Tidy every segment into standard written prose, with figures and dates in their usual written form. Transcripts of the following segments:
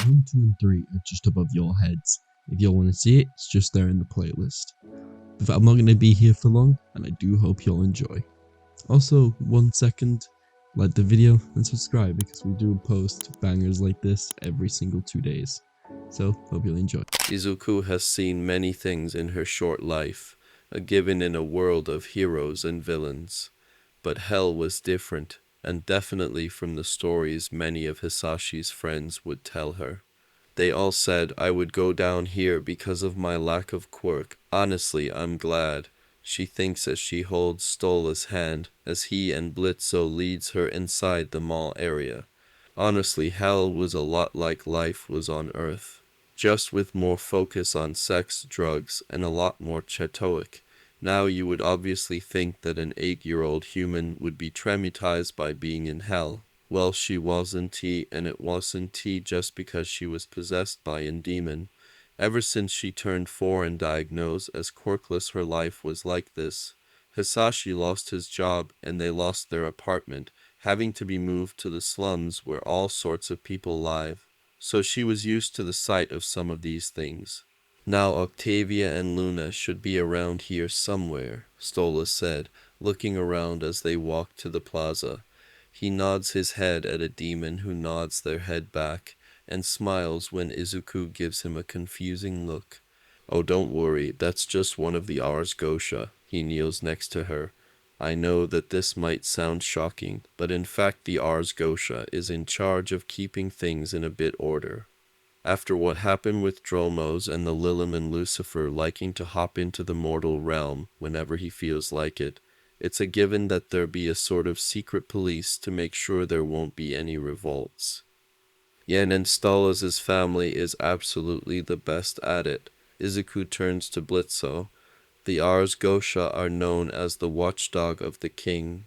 1, 2, and 3 are just above your heads. If you all want to see it, it's just there in the playlist. But I'm not going to be here for long, and I do hope you'll enjoy. Also, 1 second, like the video and subscribe because we do post bangers like this every single 2 days. So, hope you'll enjoy. Izuku has seen many things in her short life, a given in a world of heroes and villains. But hell was different, and definitely from the stories many of Hisashi's friends would tell her. They all said I would go down here because of my lack of quirk. Honestly, I'm glad. She thinks as she holds Stola's hand as he and Blitzo leads her inside the mall area. Honestly, hell was a lot like life was on Earth, just with more focus on sex, drugs, and a lot more chetoic. Now you would obviously think that an 8-year-old human would be traumatized by being in hell. Well, she wasn't, and it wasn't just because she was possessed by a demon. Ever since she turned 4 and diagnosed as quirkless, her life was like this. Hisashi lost his job and they lost their apartment, having to be moved to the slums where all sorts of people live. So she was used to the sight of some of these things. Now Octavia and Luna should be around here somewhere, Stola said, looking around as they walked to the plaza. He nods his head at a demon who nods their head back, and smiles when Izuku gives him a confusing look. Oh, don't worry, that's just one of the Ars Gosha. He kneels next to her. I know that this might sound shocking, but in fact the Ars Gosha is in charge of keeping things in a bit order. After what happened with Dromos and the Lilim and Lucifer liking to hop into the mortal realm whenever he feels like it, it's a given that there be a sort of secret police to make sure there won't be any revolts. Yen and Stola's family is absolutely the best at it. Izuku turns to Blitzo. The Ars Gosha are known as the watchdog of the king,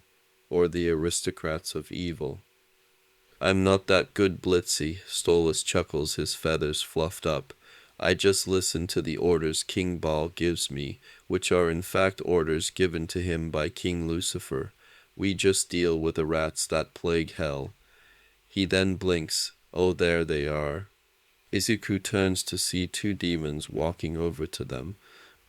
or the aristocrats of evil. I'm not that good, Blitzy, Stolas chuckles, his feathers fluffed up. I just listen to the orders King Ball gives me, which are in fact orders given to him by King Lucifer. We just deal with the rats that plague hell. He then blinks. Oh, there they are. Izuku turns to see 2 demons walking over to them.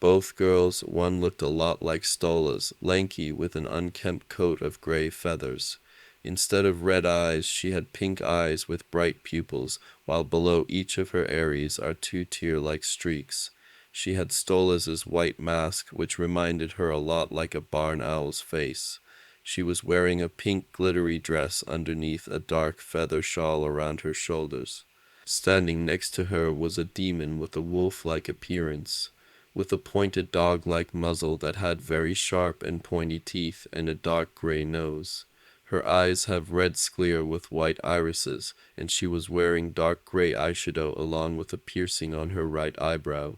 Both girls, one looked a lot like Stola's, lanky with an unkempt coat of gray feathers. Instead of red eyes, she had pink eyes with bright pupils, while below each of her areas are 2 tear-like streaks. She had Stola's white mask, which reminded her a lot like a barn owl's face. She was wearing a pink glittery dress underneath a dark feather shawl around her shoulders. Standing next to her was a demon with a wolf-like appearance, with a pointed dog-like muzzle that had very sharp and pointy teeth and a dark gray nose. Her eyes have red sclere with white irises, and she was wearing dark gray eyeshadow along with a piercing on her right eyebrow.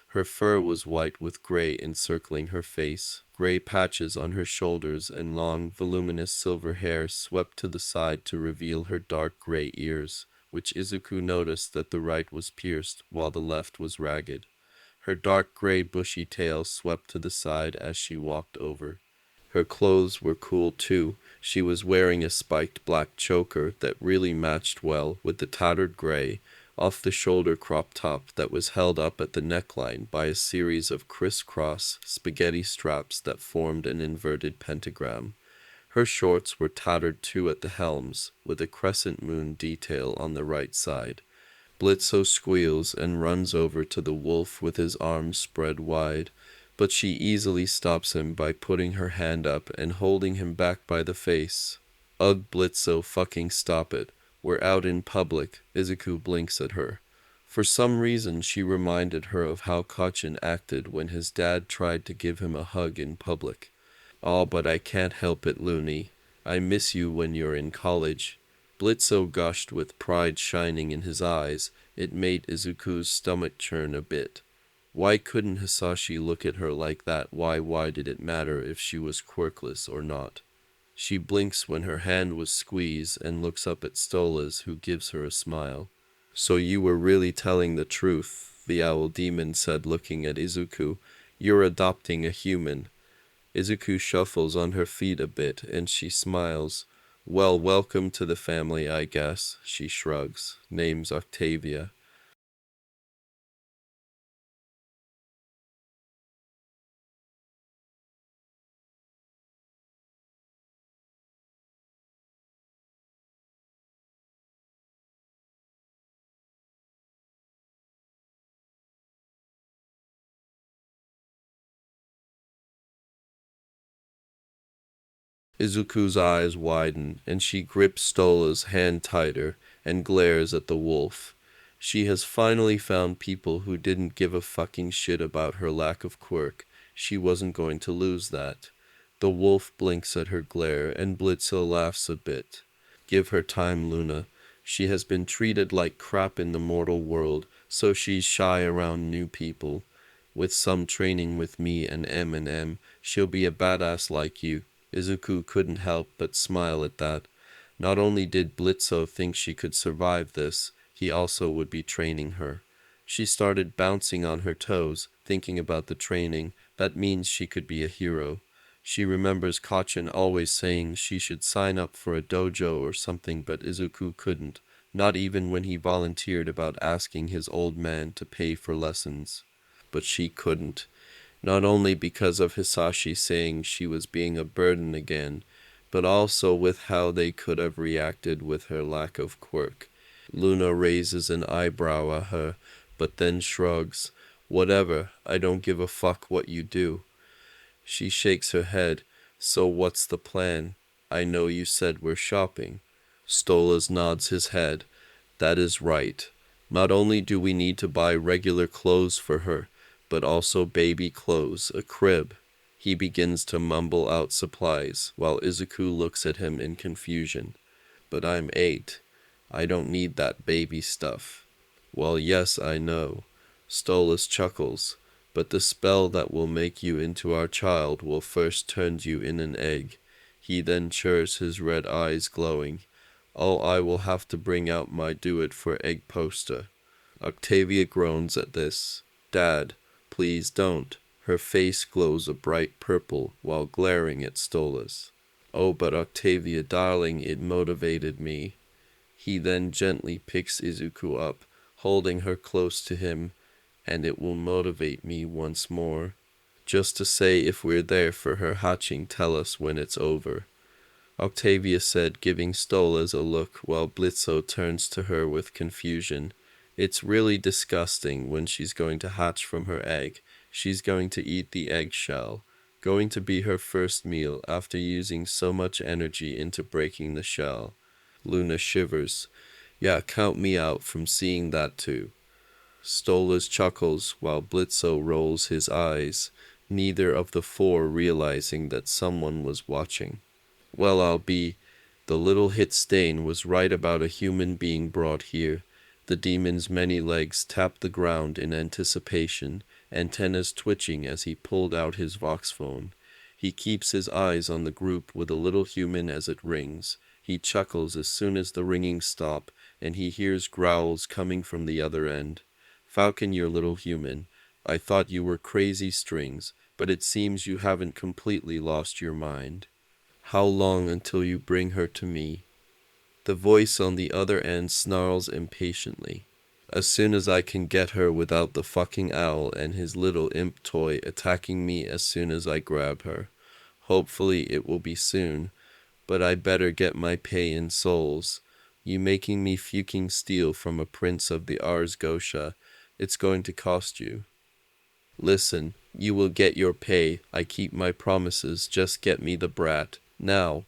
Her fur was white with gray encircling her face. Gray patches on her shoulders and long, voluminous silver hair swept to the side to reveal her dark gray ears, which Izuku noticed that the right was pierced while the left was ragged. Her dark gray bushy tail swept to the side as she walked over. Her clothes were cool too. She was wearing a spiked black choker that really matched well with the tattered gray, off-the-shoulder crop top that was held up at the neckline by a series of crisscross spaghetti straps that formed an inverted pentagram. Her shorts were tattered too at the helms, with a crescent moon detail on the right side. Blitzo squeals and runs over to the wolf with his arms spread wide, but she easily stops him by putting her hand up and holding him back by the face. Ugh, Blitzo, fucking stop it. We're out in public. Izuku blinks at her. For some reason, she reminded her of how Kachin acted when his dad tried to give him a hug in public. Oh, but I can't help it, Looney. I miss you when you're in college. Blitzo gushed with pride shining in his eyes. It made Izuku's stomach churn a bit. Why couldn't Hisashi look at her like that? Why did it matter if she was quirkless or not? She blinks when her hand was squeezed and looks up at Stola's, who gives her a smile. So you were really telling the truth, the owl demon said, looking at Izuku. You're adopting a human. Izuku shuffles on her feet a bit, and she smiles. Well, welcome to the family, I guess, she shrugs. Name's Octavia. Izuku's eyes widen, and she grips Stola's hand tighter and glares at the wolf. She has finally found people who didn't give a fucking shit about her lack of quirk. She wasn't going to lose that. The wolf blinks at her glare, and Blitzo laughs a bit. Give her time, Luna. She has been treated like crap in the mortal world, so she's shy around new people. With some training with me and M, she'll be a badass like you. Izuku couldn't help but smile at that. Not only did Blitzo think she could survive this, he also would be training her. She started bouncing on her toes, thinking about the training. That means she could be a hero. She remembers Kachin always saying she should sign up for a dojo or something, but Izuku couldn't, not even when he volunteered about asking his old man to pay for lessons. But she couldn't. Not only because of Hisashi saying she was being a burden again, but also with how they could have reacted with her lack of quirk. Luna raises an eyebrow at her, but then shrugs. Whatever, I don't give a fuck what you do. She shakes her head. So what's the plan? I know you said we're shopping. Stolas nods his head. That is right. Not only do we need to buy regular clothes for her, but also baby clothes, a crib. He begins to mumble out supplies, while Izuku looks at him in confusion. But I'm 8. I don't need that baby stuff. Well, yes, I know. Stolas chuckles. But the spell that will make you into our child will first turn you in an egg. He then churs, his red eyes glowing. Oh, I will have to bring out my do-it-for egg poster. Octavia groans at this. Dad, please don't. Her face glows a bright purple while glaring at Stolas. Oh, but Octavia, darling, it motivated me. He then gently picks Izuku up, holding her close to him, and it will motivate me once more. Just to say if we're there for her hatching, tell us when it's over. Octavia said, giving Stolas a look while Blitzo turns to her with confusion. It's really disgusting when she's going to hatch from her egg. She's going to eat the eggshell. Going to be her first meal after using so much energy into breaking the shell. Luna shivers. Yeah, count me out from seeing that too. Stolas chuckles while Blitzo rolls his eyes, neither of the four realizing that someone was watching. Well, I'll be. The little hit stain was right about a human being brought here. The demon's many legs tapped the ground in anticipation, antennas twitching as he pulled out his Vox phone. He keeps his eyes on the group with a little human as it rings. He chuckles as soon as the ringing stops, and he hears growls coming from the other end. Falcon, your little human. I thought you were crazy strings, but it seems you haven't completely lost your mind. How long until you bring her to me? The voice on the other end snarls impatiently. As soon as I can get her without the fucking owl and his little imp toy attacking me as soon as I grab her. Hopefully it will be soon, but I better get my pay in souls. You making me fucking steal from a prince of the Ars Gosha. It's going to cost you. Listen, you will get your pay. I keep my promises. Just get me the brat. Now.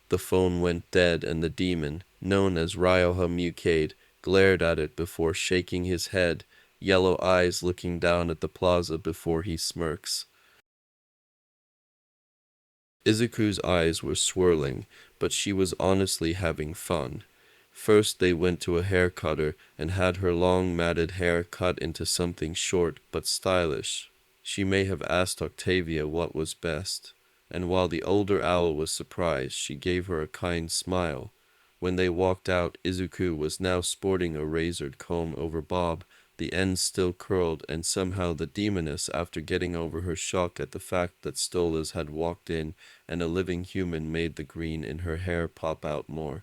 The phone went dead and the demon, known as Ryoha Mukade, glared at it before shaking his head, yellow eyes looking down at the plaza before he smirks. Izuku's eyes were swirling, but she was honestly having fun. First they went to a hair cutter and had her long matted hair cut into something short but stylish. She may have asked Octavia what was best, and while the older owl was surprised, she gave her a kind smile. When they walked out, Izuku was now sporting a razored comb over bob, The ends still curled, and somehow the demoness, after getting over her shock at the fact that Stolas had walked in and a living human, made the green in her hair pop out more.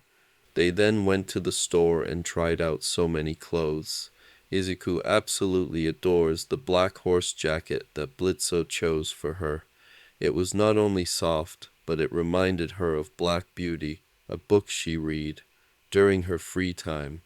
They then went to the store and tried out so many clothes. Izuku absolutely adores the black horse jacket that Blitzo chose for her. It was not only soft, but it reminded her of Black Beauty, a book she read during her free time.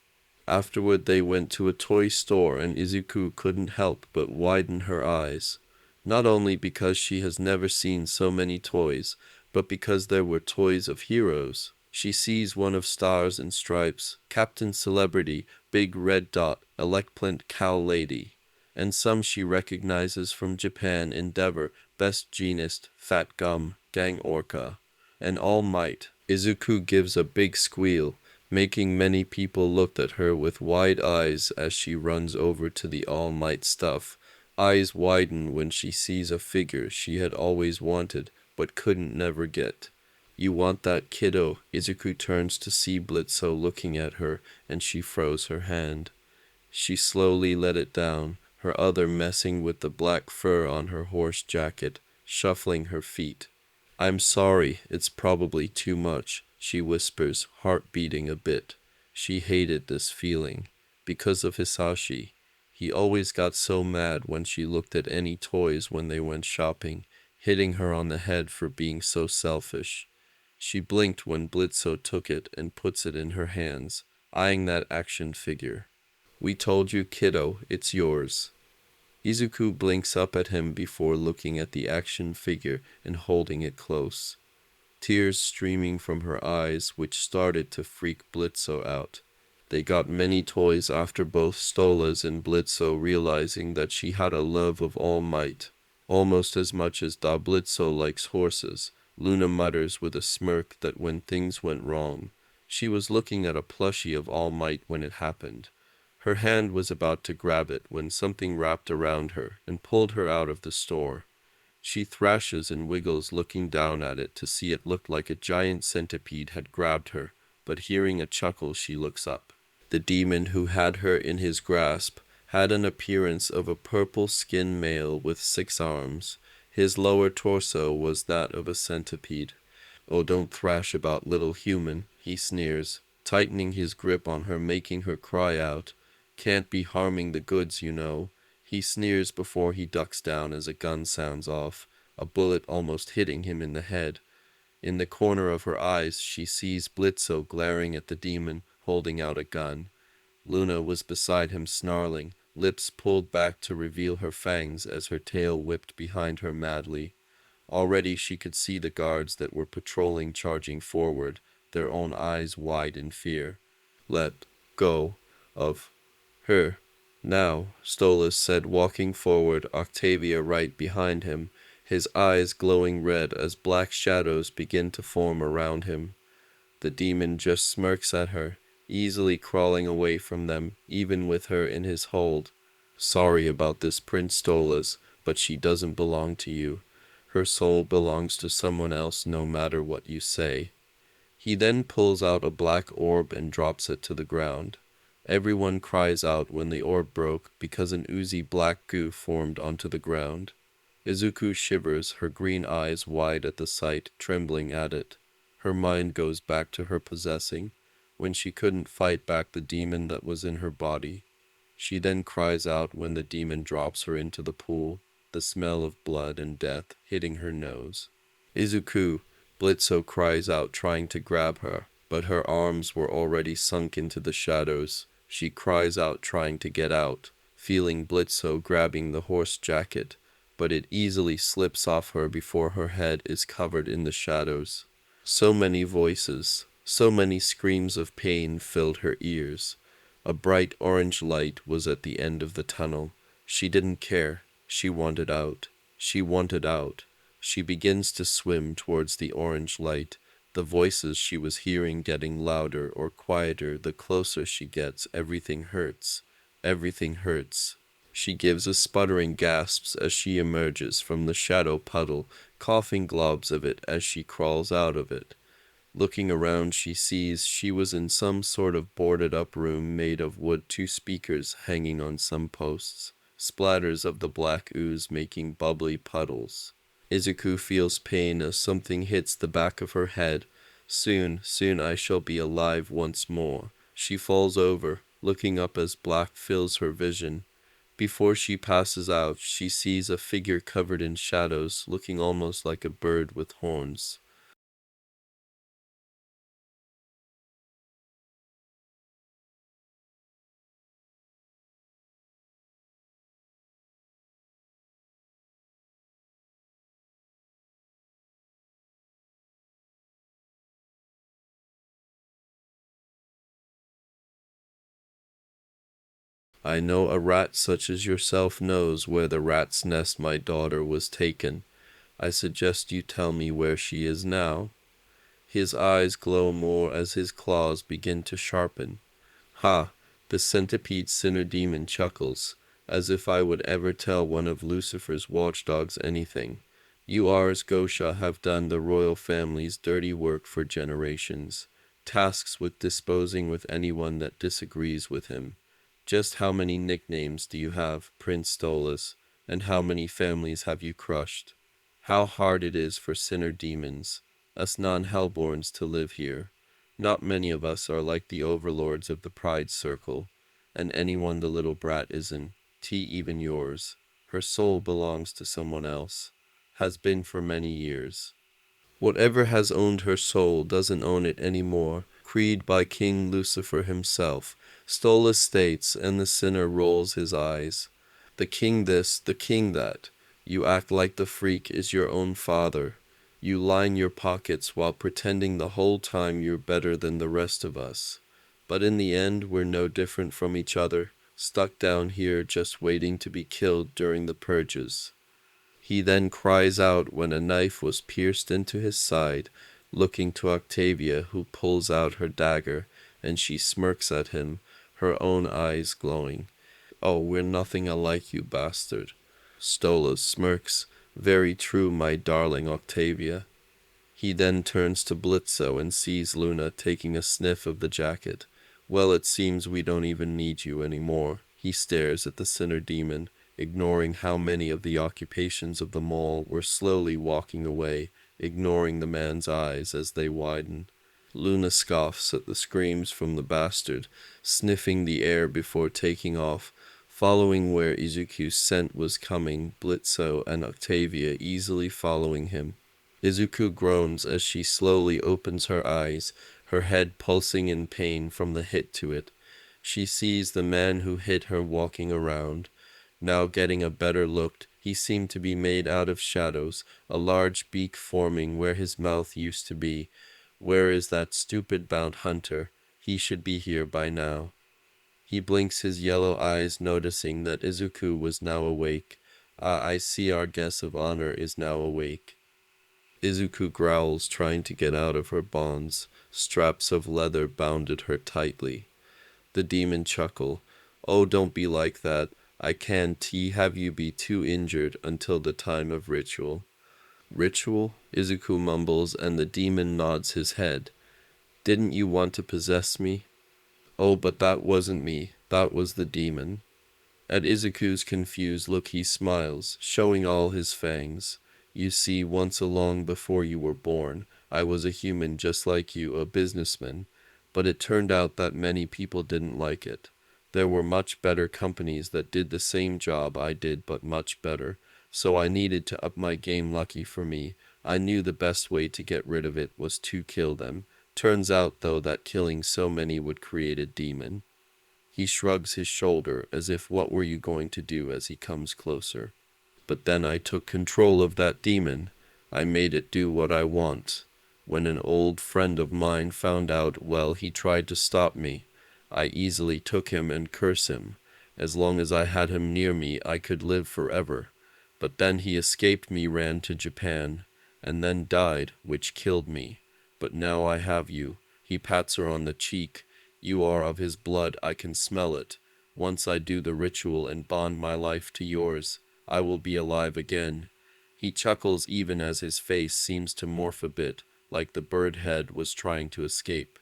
Afterward they went to a toy store, and Izuku couldn't help but widen her eyes, not only because she has never seen so many toys, but because there were toys of heroes. She sees one of Stars and Stripes, Captain Celebrity, Big Red Dot, Elecplant Cow Lady, and some she recognizes from Japan: Endeavor, Best Jeanist, Fat Gum, Gang Orca, and All Might. Izuku gives a big squeal, making many people look at her with wide eyes as she runs over to the All Might stuff. Eyes widen when she sees a figure she had always wanted but couldn't never get. You want that, kiddo? Izuku turns to see Blitzo looking at her, and she froze her hand. She slowly let it down, her other messing with the black fur on her horse jacket, shuffling her feet. I'm sorry, it's probably too much, she whispers, heart beating a bit. She hated this feeling. Because of Hisashi. He always got so mad when she looked at any toys when they went shopping, hitting her on the head for being so selfish. She blinked when Blitzo took it and puts it in her hands, eyeing that action figure. We told you, kiddo, it's yours. Izuku blinks up at him before looking at the action figure and holding it close, tears streaming from her eyes, which started to freak Blitzo out. They got many toys after both Stolas and Blitzo, realizing that she had a love of All Might, almost as much as Da Blitzo likes horses. Luna mutters with a smirk that when things went wrong, she was looking at a plushie of All Might when it happened. Her hand was about to grab it when something wrapped around her and pulled her out of the store. She thrashes and wiggles, looking down at it to see it looked like a giant centipede had grabbed her, but hearing a chuckle she looks up. The demon who had her in his grasp had an appearance of a purple-skinned male with 6 arms. His lower torso was that of a centipede. Oh, don't thrash about, little human, he sneers, tightening his grip on her, making her cry out. Can't be harming the goods, you know. He sneers before he ducks down as a gun sounds off, a bullet almost hitting him in the head. In the corner of her eyes she sees Blitzo glaring at the demon, holding out a gun. Luna was beside him, snarling, lips pulled back to reveal her fangs as her tail whipped behind her madly. Already she could see the guards that were patrolling charging forward, their own eyes wide in fear. Let go of her. Now, Stolas said, walking forward, Octavia right behind him, his eyes glowing red as black shadows begin to form around him. The demon just smirks at her, easily crawling away from them, even with her in his hold. Sorry about this, Prince Stolas, but she doesn't belong to you. Her soul belongs to someone else, no matter what you say. He then pulls out a black orb and drops it to the ground. Everyone cries out when the orb broke because an oozy black goo formed onto the ground. Izuku shivers, her green eyes wide at the sight, trembling at it. Her mind goes back to her possessing, when she couldn't fight back the demon that was in her body. She then cries out when the demon drops her into the pool, the smell of blood and death hitting her nose. Izuku, Blitzo cries out, trying to grab her, but her arms were already sunk into the shadows. She cries out, trying to get out, feeling Blitzo grabbing the horse jacket, but it easily slips off her before her head is covered in the shadows. So many voices, so many screams of pain filled her ears. A bright orange light was at the end of the tunnel. She didn't care. She wanted out. She wanted out. She begins to swim towards the orange light, the voices she was hearing getting louder or quieter. The closer she gets, everything hurts. Everything hurts. She gives a sputtering gasp as she emerges from the shadow puddle, coughing globs of it as she crawls out of it. Looking around, she sees she was in some sort of boarded-up room made of wood, two speakers hanging on some posts, splatters of the black ooze making bubbly puddles. Izuku feels pain as something hits the back of her head. Soon I shall be alive once more. She falls over, looking up as black fills her vision. Before she passes out, she sees a figure covered in shadows, looking almost like a bird with horns. I know a rat such as yourself knows where the rat's nest my daughter was taken. I suggest you tell me where she is now. His eyes glow more as his claws begin to sharpen. Ha! The centipede sinner demon chuckles, as if I would ever tell one of Lucifer's watchdogs anything. You Ars Gosha have done the royal family's dirty work for generations, tasks with disposing with anyone that disagrees with him. Just how many nicknames do you have, Prince Stolas, and how many families have you crushed? How hard it is for sinner demons, us non-Hellborns, to live here. Not many of us are like the overlords of the Pride Circle, and anyone the little brat isn't, even yours. Her soul belongs to someone else, has been for many years. Whatever has owned her soul doesn't own it anymore. Creed by King Lucifer himself. Stola states, and the sinner rolls his eyes. The king this, the king that. You act like the freak is your own father. You line your pockets while pretending the whole time you're better than the rest of us. But in the end, we're no different from each other, stuck down here just waiting to be killed during the purges. He then cries out when a knife was pierced into his side, looking to Octavia, who pulls out her dagger, and she smirks at him, her own eyes glowing. Oh, we're nothing alike, you bastard. Stolas smirks. Very true, my darling Octavia. He then turns to Blitzo and sees Luna taking a sniff of the jacket. Well, it seems we don't even need you anymore. He stares at the sinner demon, ignoring how many of the occupations of the mall were slowly walking away, ignoring the man's eyes as they widen. Luna scoffs at the screams from the bastard, sniffing the air before taking off, following where Izuku's scent was coming, Blitzo and Octavia easily following him. Izuku groans as she slowly opens her eyes, her head pulsing in pain from the hit to it. She sees the man who hit her walking around. Now getting a better look, he seemed to be made out of shadows, a large beak forming where his mouth used to be. Where is that stupid bound hunter? He should be here by now. He blinks his yellow eyes, noticing that Izuku was now awake. Ah, I see our guest of honor is now awake. Izuku growls, trying to get out of her bonds. Straps of leather bounded her tightly. The demon chuckle. Oh, don't be like that. I can't have you be too injured until the time of ritual. Ritual? Izuku mumbles, and the demon nods his head. Didn't you want to possess me? Oh, but that wasn't me. That was the demon. At Izuku's confused look he smiles, showing all his fangs. You see, once along before you were born, I was a human just like you, a businessman. But it turned out that many people didn't like it. There were much better companies that did the same job I did, but much better. So I needed to up my game. Lucky for me, I knew the best way to get rid of it was to kill them. Turns out, though, that killing so many would create a demon. He shrugs his shoulder as if what were you going to do as he comes closer. But then I took control of that demon. I made it do what I want. When an old friend of mine found out, well, he tried to stop me. I easily took him and cursed him. As long as I had him near me, I could live forever. But then he escaped me, ran to Japan, and then died, which killed me. But now I have you. He pats her on the cheek. You are of his blood, I can smell it. Once I do the ritual and bond my life to yours, I will be alive again. He chuckles even as his face seems to morph a bit, like the bird head was trying to escape.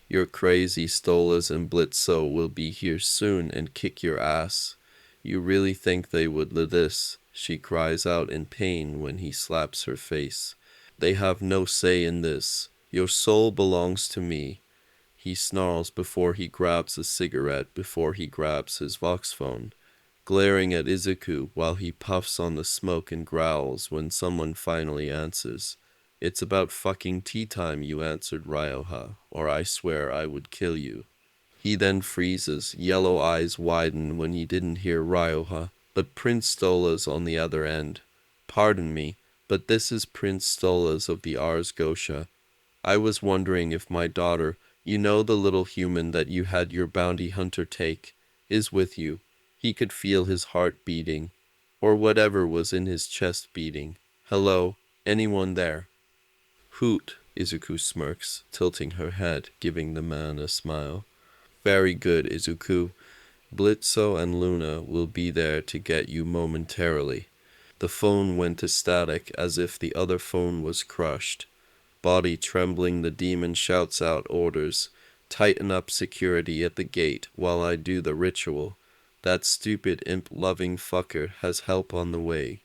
Your crazy Stolas and Blitzo will be here soon and kick your ass. You really think they would let this? She cries out in pain when he slaps her face. They have no say in this. Your soul belongs to me. He snarls before he grabs a cigarette, before he grabs his Vox phone, glaring at Izuku while he puffs on the smoke and growls when someone finally answers. It's about fucking tea time, you answered, Ryoha, or I swear I would kill you. He then freezes, yellow eyes widen when he didn't hear Ryoha, but Prince Stola's on the other end. Pardon me, but this is Prince Stola's of the Ars Gosha. I was wondering if my daughter, you know the little human that you had your bounty hunter take, is with you. He could feel his heart beating, or whatever was in his chest beating. Hello, anyone there? Hoot, Izuku smirks, tilting her head, giving the man a smile. Very good, Izuku. Blitzo and Luna will be there to get you momentarily. The phone went to static as if the other phone was crushed. Body trembling, the demon shouts out orders. Tighten up security at the gate while I do the ritual. That stupid imp-loving fucker has help on the way.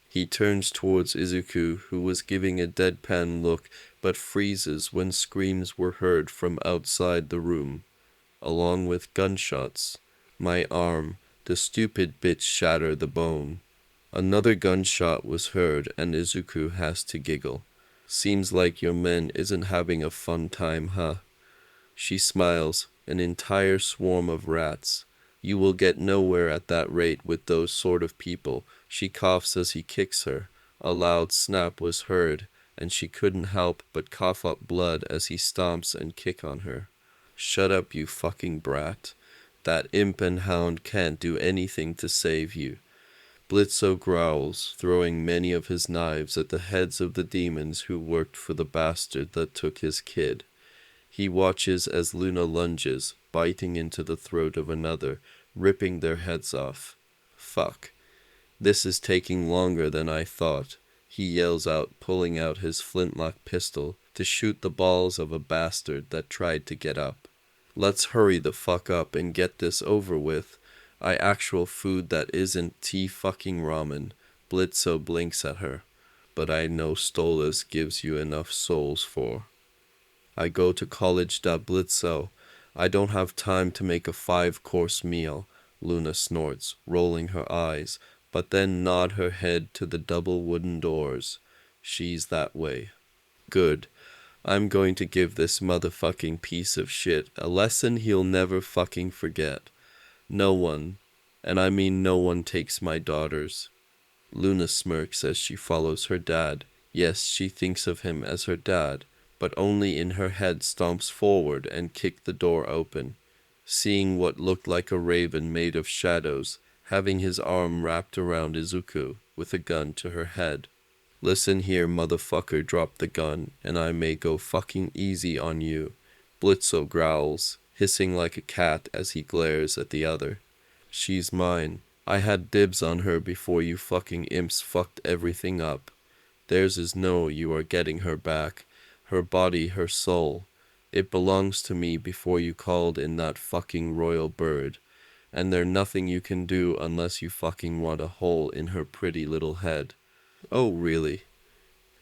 He turns towards Izuku, who was giving a deadpan look, but freezes when screams were heard from outside the room, along with gunshots. My arm, the stupid bitch shatter the bone. Another gunshot was heard, and Izuku has to giggle. Seems like your men isn't having a fun time, huh? She smiles, an entire swarm of rats. You will get nowhere at that rate with those sort of people. She coughs as he kicks her. A loud snap was heard, and she couldn't help but cough up blood as he stomps and kick on her. Shut up, you fucking brat. That imp and hound can't do anything to save you. Blitzo growls, throwing many of his knives at the heads of the demons who worked for the bastard that took his kid. He watches as Luna lunges, biting into the throat of another, ripping their heads off. Fuck. This is taking longer than I thought, he yells out, pulling out his flintlock pistol to shoot the balls of a bastard that tried to get up. Let's hurry the fuck up and get this over with. I actual food that isn't tea fucking ramen. Blitzo blinks at her. But I know Stolas gives you enough souls for. I go to college, da Blitzo. I don't have time to make a 5-course meal, Luna snorts, rolling her eyes, but then nod her head to the double wooden doors. She's that way. Good. I'm going to give this motherfucking piece of shit a lesson he'll never fucking forget. No one, and I mean no one, takes my daughters. Luna smirks as she follows her dad. Yes, she thinks of him as her dad, but only in her head stomps forward and kicks the door open, seeing what looked like a raven made of shadows, having his arm wrapped around Izuku, with a gun to her head. Listen here, motherfucker, drop the gun, and I may go fucking easy on you. Blitzo growls, hissing like a cat as he glares at the other. She's mine. I had dibs on her before you fucking imps fucked everything up. Theirs is no, you are getting her back. Her body, her soul. It belongs to me before you called in that fucking royal bird. And there's nothing you can do unless you fucking want a hole in her pretty little head. Oh, really?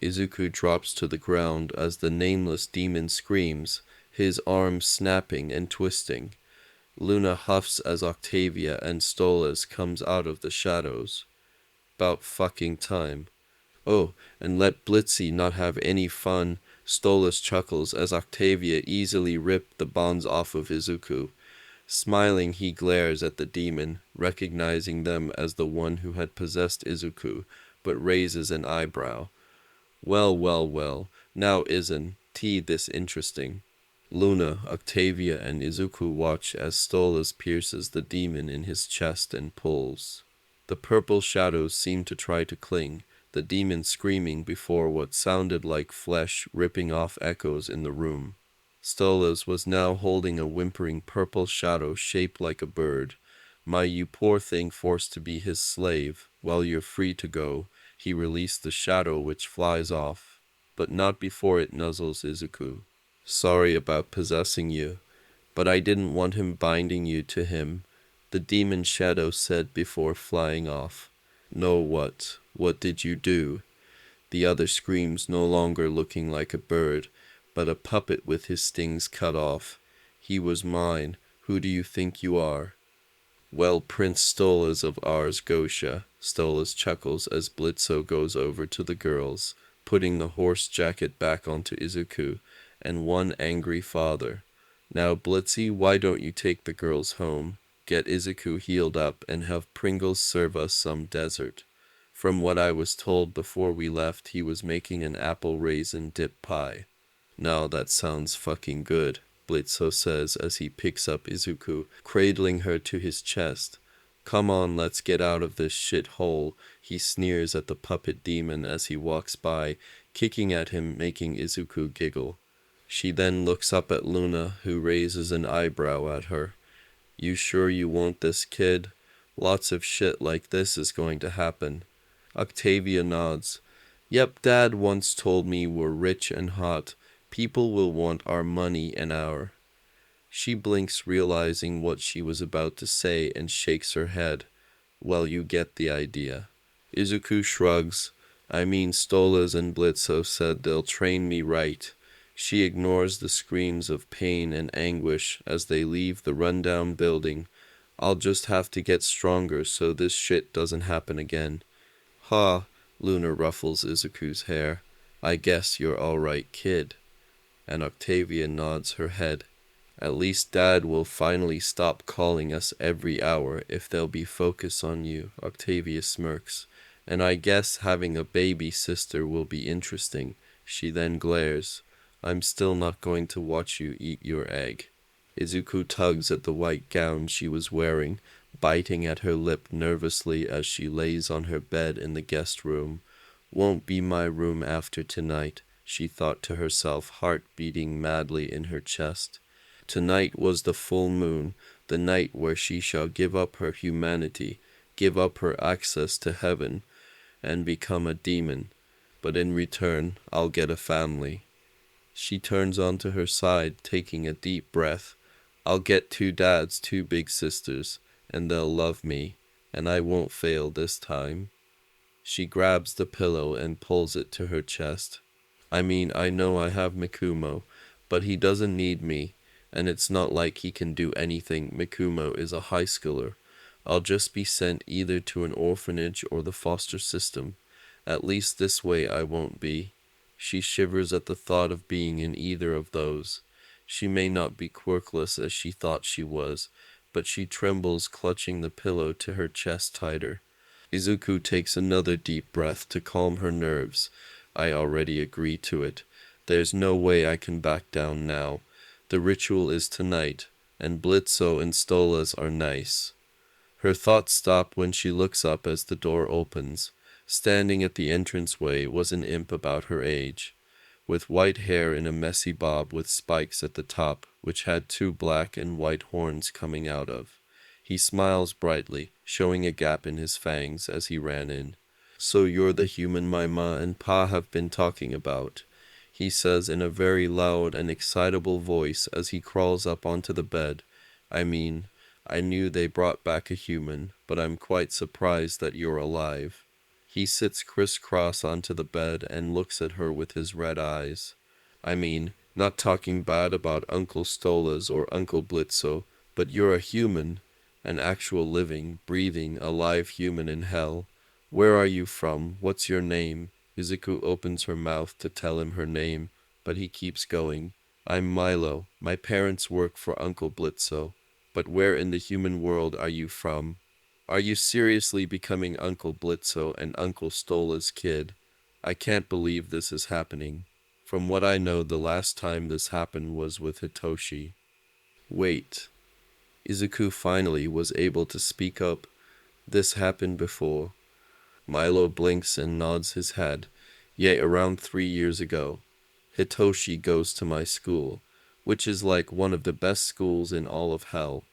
Izuku drops to the ground as the nameless demon screams, his arms snapping and twisting. Luna huffs as Octavia and Stolas comes out of the shadows. About fucking time. Oh, and let Blitzy not have any fun. Stolas chuckles as Octavia easily ripped the bonds off of Izuku. Smiling, he glares at the demon, recognizing them as the one who had possessed Izuku, but raises an eyebrow. Well, well, well, now isn't this interesting? Luna, Octavia, and Izuku watch as Stolas pierces the demon in his chest and pulls. The purple shadows seem to try to cling, the demon screaming before what sounded like flesh ripping off echoes in the room. Stolas was now holding a whimpering purple shadow shaped like a bird. My, you poor thing, forced to be his slave. Well, you're free to go. He released the shadow which flies off. but not before it nuzzles Izuku. Sorry about possessing you, but I didn't want him binding you to him, the demon shadow said before flying off. No, what? What did you do? The other screams, no longer looking like a bird, but a puppet with his stings cut off. He was mine. Who do you think you are? Well, Prince Stolas of Ars Gotia, Stolas chuckles as Blitzo goes over to the girls, putting the horse jacket back onto Izuku, and one angry father. Now, Blitzy, why don't you take the girls home, get Izuku healed up, and have Pringles serve us some dessert? From what I was told before we left, he was making an apple raisin dip pie. Now that sounds fucking good, Blitzo says as he picks up Izuku, cradling her to his chest. Come on, let's get out of this shit hole, he sneers at the puppet demon as he walks by, kicking at him, making Izuku giggle. She then looks up at Luna, who raises an eyebrow at her. You sure you want this, kid? Lots of shit like this is going to happen. Octavia nods. Yep, Dad once told me we're rich and hot. People will want our money and our... She blinks, realizing what she was about to say, and shakes her head. Well, you get the idea. Izuku shrugs. I mean, Stolas and Blitzo said they'll train me right. She ignores the screams of pain and anguish as they leave the rundown building. I'll just have to get stronger so this shit doesn't happen again. Ha, Luna ruffles Izuku's hair. I guess you're all right, kid. And Octavia nods her head. At least Dad will finally stop calling us every hour if there'll be focus on you, Octavia smirks. And I guess having a baby sister will be interesting. She then glares. I'm still not going to watch you eat your egg. Izuku tugs at the white gown she was wearing, biting at her lip nervously as she lays on her bed in the guest room. Won't be my room after tonight, she thought to herself, heart beating madly in her chest. Tonight was the full moon, the night where she shall give up her humanity, give up her access to heaven, and become a demon. But in return, I'll get a family. She turns onto her side, taking a deep breath. I'll get 2 dads, 2 big sisters, and they'll love me, and I won't fail this time. She grabs the pillow and pulls it to her chest. I mean, I know I have Mikumo, but he doesn't need me, and it's not like he can do anything. Mikumo is a high schooler. I'll just be sent either to an orphanage or the foster system. At least this way I won't be. She shivers at the thought of being in either of those. She may not be quirkless as she thought she was, but she trembles, clutching the pillow to her chest tighter. Izuku takes another deep breath to calm her nerves. I already agree to it. There's no way I can back down now. The ritual is tonight, and Blitzo and Stolas are nice. Her thoughts stop when she looks up as the door opens. Standing at the entranceway was an imp about her age, with white hair in a messy bob with spikes at the top, which had 2 black and white horns coming out of. He smiles brightly, showing a gap in his fangs as he ran in. So you're the human my ma and pa have been talking about, he says in a very loud and excitable voice as he crawls up onto the bed. I mean, I knew they brought back a human, but I'm quite surprised that you're alive. He sits crisscross onto the bed and looks at her with his red eyes. I mean, not talking bad about Uncle Stolas or Uncle Blitzo, but you're a human, an actual living, breathing, alive human in hell. Where are you from? What's your name? Izuku opens her mouth to tell him her name, but he keeps going. I'm Milo. My parents work for Uncle Blitzo. But where in the human world are you from? Are you seriously becoming Uncle Blitzo and Uncle Stola's kid? I can't believe this is happening. From what I know, the last time this happened was with Hitoshi. Wait. Izuku finally was able to speak up. This happened before. Milo blinks and nods his head. Yea, around 3 years ago. Hitoshi goes to my school, which is like one of the best schools in all of hell.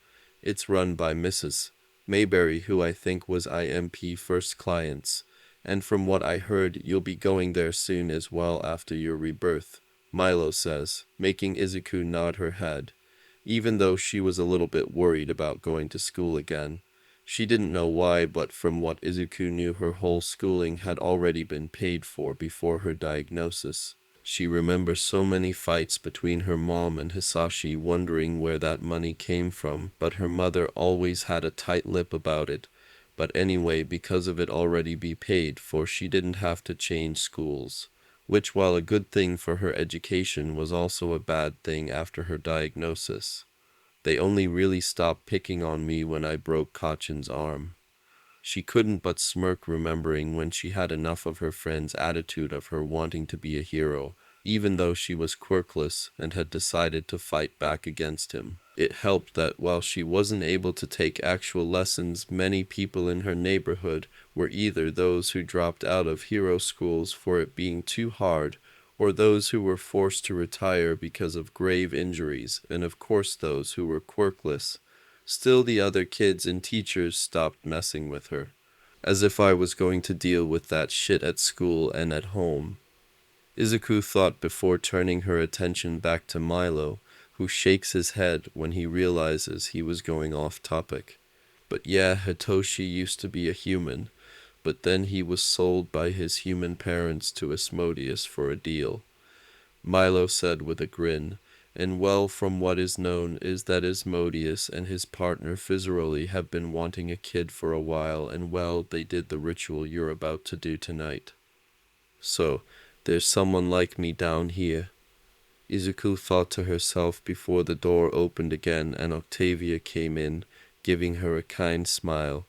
It's run by Mrs. Mayberry, who I think was IMP first clients, And from what I heard, you'll be going there soon as well after your rebirth, Milo says, making Izuku nod her head. Even though she was a little bit worried about going to school again. She didn't know why, but from what Izuku knew, her whole schooling had already been paid for before her diagnosis. She remembers so many fights between her mom and Hisashi, wondering where that money came from, but her mother always had a tight lip about it. But anyway, because of it already be paid for, she didn't have to change schools. Which, while a good thing for her education, was also a bad thing after her diagnosis. They only really stopped picking on me when I broke Kachin's arm. She couldn't but smirk, remembering when she had enough of her friend's attitude of her wanting to be a hero, even though she was quirkless and had decided to fight back against him. It helped that while she wasn't able to take actual lessons, many people in her neighborhood were either those who dropped out of hero schools for it being too hard, or those who were forced to retire because of grave injuries, and of course those who were quirkless. Still, the other kids and teachers stopped messing with her, as if I was going to deal with that shit at school and at home. Izuku thought before turning her attention back to Milo, who shakes his head when he realizes he was going off topic. But yeah, Hitoshi used to be a human, but then he was sold by his human parents to Asmodeus for a deal, Milo said with a grin. And well, from what is known is that Asmodeus and his partner Fizaroli have been wanting a kid for a while, and well, they did the ritual you're about to do tonight. So, there's someone like me down here. Izuku thought to herself before the door opened again and Octavia came in, giving her a kind smile.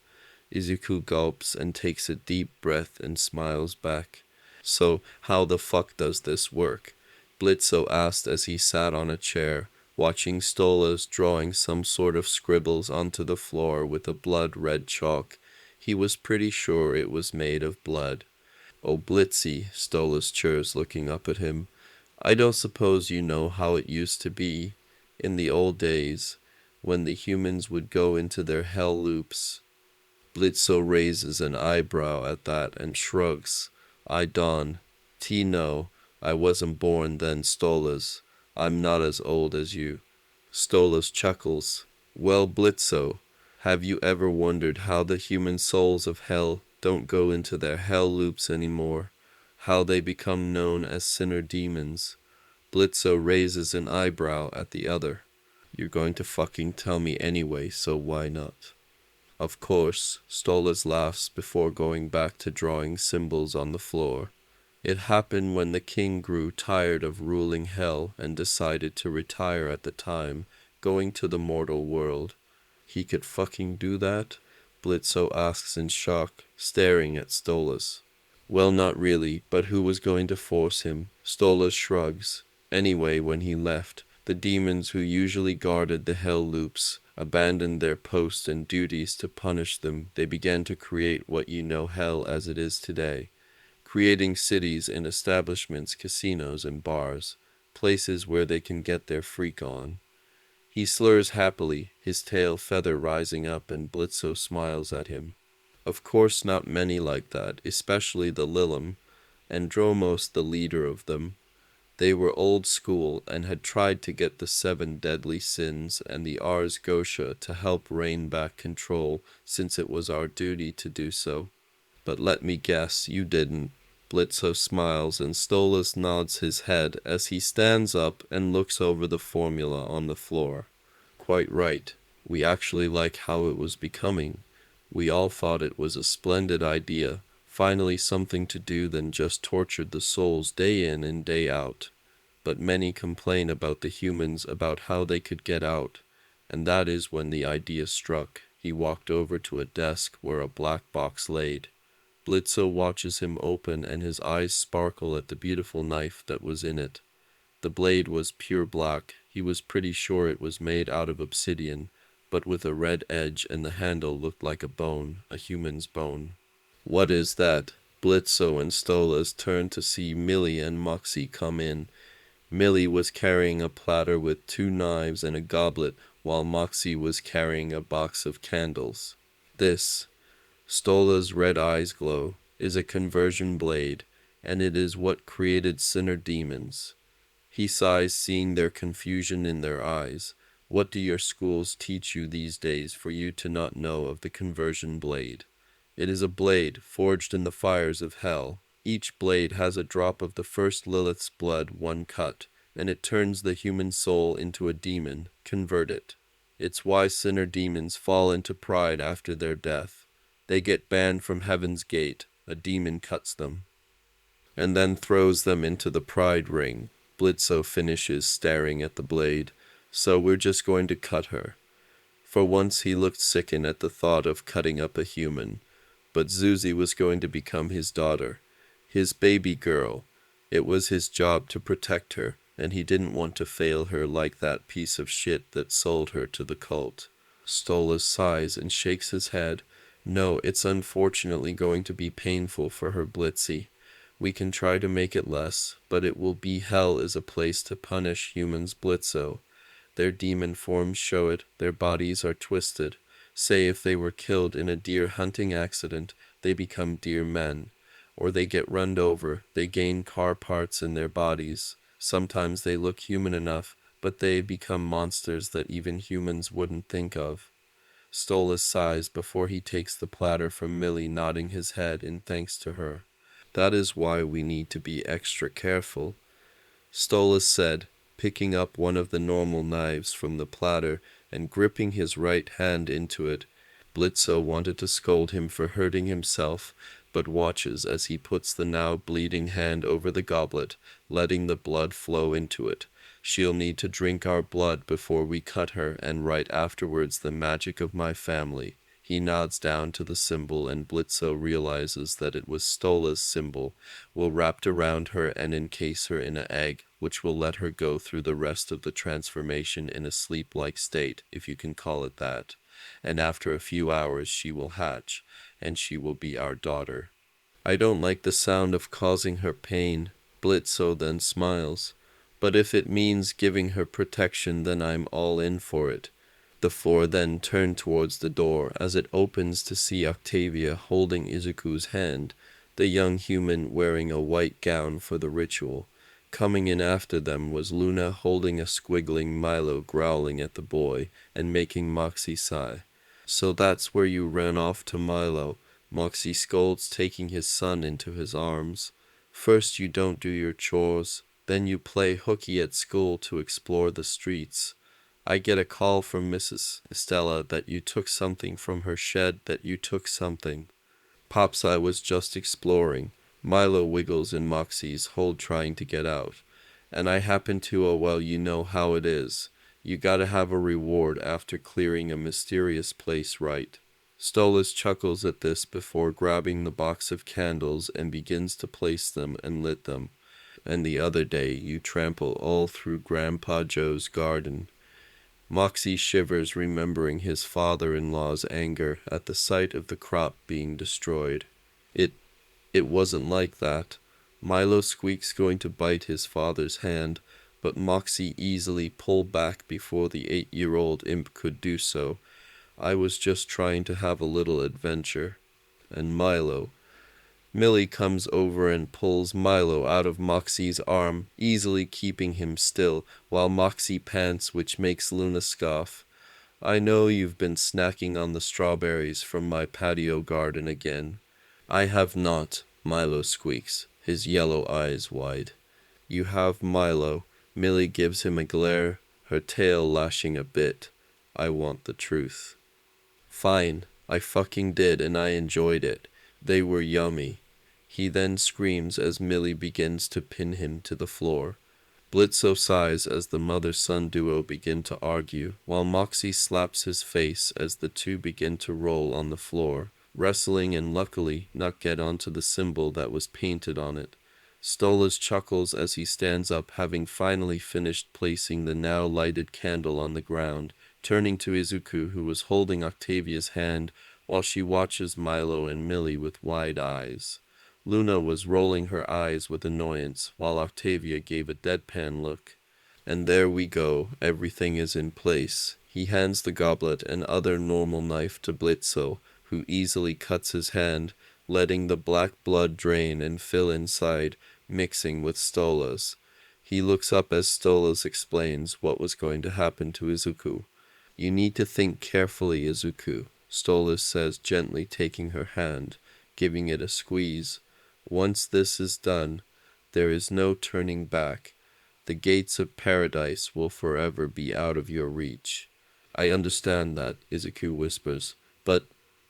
Izuku gulps and takes a deep breath and smiles back. So, how the fuck does this work? Blitzo asked as he sat on a chair, watching Stolas drawing some sort of scribbles onto the floor with a blood-red chalk. He was pretty sure it was made of blood. Oh, Blitzy, Stolas churs, looking up at him. I don't suppose you know how it used to be, in the old days, when the humans would go into their hell loops. Blitzo raises an eyebrow at that and shrugs. I don't. No, I wasn't born then, Stolas. I'm not as old as you. Stolas chuckles. Well, Blitzo, have you ever wondered how the human souls of hell don't go into their hell loops anymore? How they become known as sinner demons? Blitzo raises an eyebrow at the other. You're going to fucking tell me anyway, so why not? Of course, Stolas laughs before going back to drawing symbols on the floor. It happened when the king grew tired of ruling hell and decided to retire at the time, going to the mortal world. He could fucking do that? Blitzo asks in shock, staring at Stolas. Well, not really, but who was going to force him? Stolas shrugs. Anyway, when he left, the demons who usually guarded the hell loops abandoned their posts and duties to punish them. They began to create what you know hell as it is today, creating cities and establishments, casinos and bars, places where they can get their freak on. He slurs happily, his tail feather rising up, and Blitzo smiles at him. Of course not many like that, especially the Lilim, Andromos the leader of them. They were old school and had tried to get the 7 deadly sins and the Ars Gotia to help rein back control, since it was our duty to do so. But let me guess, you didn't. Blitzo smiles and Stolas nods his head as he stands up and looks over the formula on the floor. Quite right. We actually like how it was becoming. We all thought it was a splendid idea, finally something to do than just tortured the souls day in and day out. But many complain about the humans, about how they could get out, and that is when the idea struck. He walked over to a desk where a black box laid. Blitzo watches him open and his eyes sparkle at the beautiful knife that was in it. The blade was pure black. He was pretty sure it was made out of obsidian, but with a red edge, and the handle looked like a bone, a human's bone. What is that? Blitzo and Stolas turned to see Millie and Moxie come in. Millie was carrying a platter with 2 knives and a goblet, while Moxie was carrying a box of candles. This. Stola's red eyes glow. is a conversion blade, and it is what created sinner demons. He sighs, seeing their confusion in their eyes. What do your schools teach you these days for you to not know of the conversion blade? It is a blade forged in the fires of hell. Each blade has a drop of the first Lilith's blood, one cut, and it turns the human soul into a demon. Convert it. It's why sinner demons fall into pride after their death. They get banned from heaven's gate. A demon cuts them and then throws them into the pride ring. Blitzo finishes staring at the blade. So we're just going to cut her. For once he looked sickened at the thought of cutting up a human. But Zuzi was going to become his daughter, his baby girl. It was his job to protect her, and he didn't want to fail her like that piece of shit that sold her to the cult. Stolas sighs and shakes his head. No, it's unfortunately going to be painful for her, Blitzy. We can try to make it less, but it will be hell is a place to punish humans, Blitzo. Their demon forms show it, their bodies are twisted. Say if they were killed in a deer hunting accident, they become deer men. Or they get run over, they gain car parts in their bodies. Sometimes they look human enough, but they become monsters that even humans wouldn't think of. Stolas sighs before he takes the platter from Millie, nodding his head in thanks to her. That is why we need to be extra careful, Stolas said, picking up one of the normal knives from the platter and gripping his right hand into it. Blitzo wanted to scold him for hurting himself, but watches as he puts the now bleeding hand over the goblet, letting the blood flow into it. She'll need to drink our blood before we cut her, and right afterwards the magic of my family. He nods down to the symbol, and Blitzo realizes that it was Stola's symbol, will wrap around her and encase her in an egg, which will let her go through the rest of the transformation in a sleep-like state, if you can call it that. And after a few hours she will hatch, and she will be our daughter. I don't like the sound of causing her pain, Blitzo then smiles. But if it means giving her protection, then I'm all in for it. The four then turn towards the door as it opens to see Octavia holding Izuku's hand, the young human wearing a white gown for the ritual. Coming in after them was Luna holding a squiggling Milo growling at the boy and making Moxie sigh. So that's where you ran off to, Milo, Moxie scolds, taking his son into his arms. First you don't do your chores, then you play hooky at school to explore the streets. I get a call from Mrs. Estella that you took something from her shed, that you took something. Pops, I was just exploring. Milo wiggles in Moxie's hold trying to get out. And I happen to, oh well, you know how it is. You gotta have a reward after clearing a mysterious place, right? Stolas chuckles at this before grabbing the box of candles and begins to place them and lit them. And the other day you trample all through Grandpa Joe's garden. Moxie shivers, remembering his father-in-law's anger at the sight of the crop being destroyed. It wasn't like that. Milo squeaks, going to bite his father's hand, but Moxie easily pulled back before the 8-year-old imp could do so. I was just trying to have a little adventure. And Milo. Millie comes over and pulls Milo out of Moxie's arm, easily keeping him still, while Moxie pants, which makes Luna scoff. I know you've been snacking on the strawberries from my patio garden again. I have not, Milo squeaks, his yellow eyes wide. You have, Milo. Millie gives him a glare, her tail lashing a bit. I want the truth. Fine, I fucking did, and I enjoyed it. They were yummy. He then screams as Millie begins to pin him to the floor. Blitzo sighs as the mother-son duo begin to argue, while Moxie slaps his face as the two begin to roll on the floor, wrestling and luckily not get onto the symbol that was painted on it. Stolas chuckles as he stands up, having finally finished placing the now lighted candle on the ground, turning to Izuku, who was holding Octavia's hand while she watches Milo and Millie with wide eyes. Luna was rolling her eyes with annoyance, while Octavia gave a deadpan look. And there we go, everything is in place. He hands the goblet and other normal knife to Blitzo, who easily cuts his hand, letting the black blood drain and fill inside, mixing with Stola's. He looks up as Stolas explains what was going to happen to Izuku. You need to think carefully, Izuku, Stolas says, gently taking her hand, giving it a squeeze. Once this is done, there is no turning back. The gates of paradise will forever be out of your reach. I understand that, Izuku whispers, but